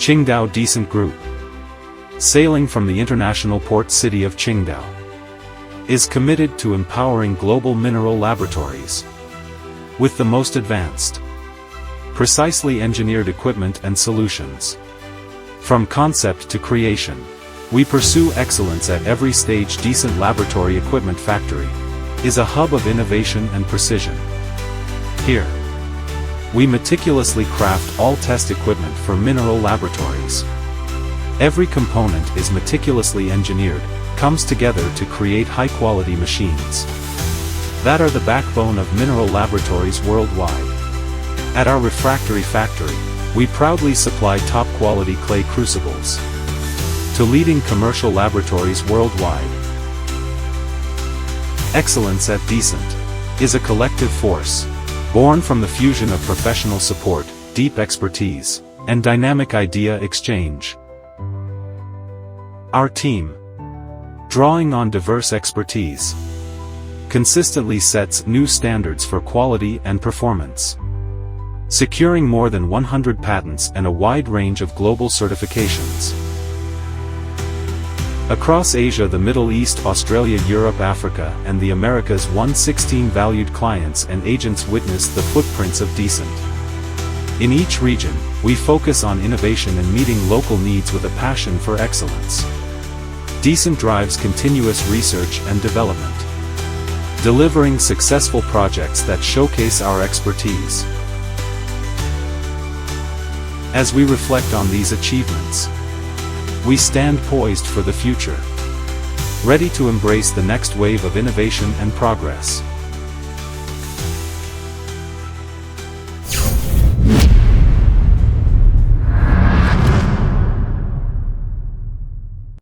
Qingdao Decent Group, sailing from the international port city of Qingdao, is committed to empowering global mineral laboratories with the most advanced, precisely engineered equipment and solutions. From concept to creation, we pursue excellence at every stage. Decent Laboratory Equipment Factory is a hub of innovation and precision. Here, we meticulously craft all test equipment for mineral laboratories. Every component is meticulously engineered, comes together to create high-quality machines that are the backbone of mineral laboratories worldwide. At our refractory factory, we proudly supply top-quality clay crucibles to leading commercial laboratories worldwide. Excellence at Decent is a collective force, born from the fusion of professional support, deep expertise, and dynamic idea exchange. Our team, drawing on diverse expertise, consistently sets new standards for quality and performance, securing more than 100 patents and a wide range of global certifications. Across Asia, the Middle East, Australia, Europe, Africa, and the Americas, 116 valued clients and agents witnessed the footprints of Decent. In each region, we focus on innovation and meeting local needs with a passion for excellence. Decent drives continuous research and development, delivering successful projects that showcase our expertise. As we reflect on these achievements, we stand poised for the future, ready to embrace the next wave of innovation and progress.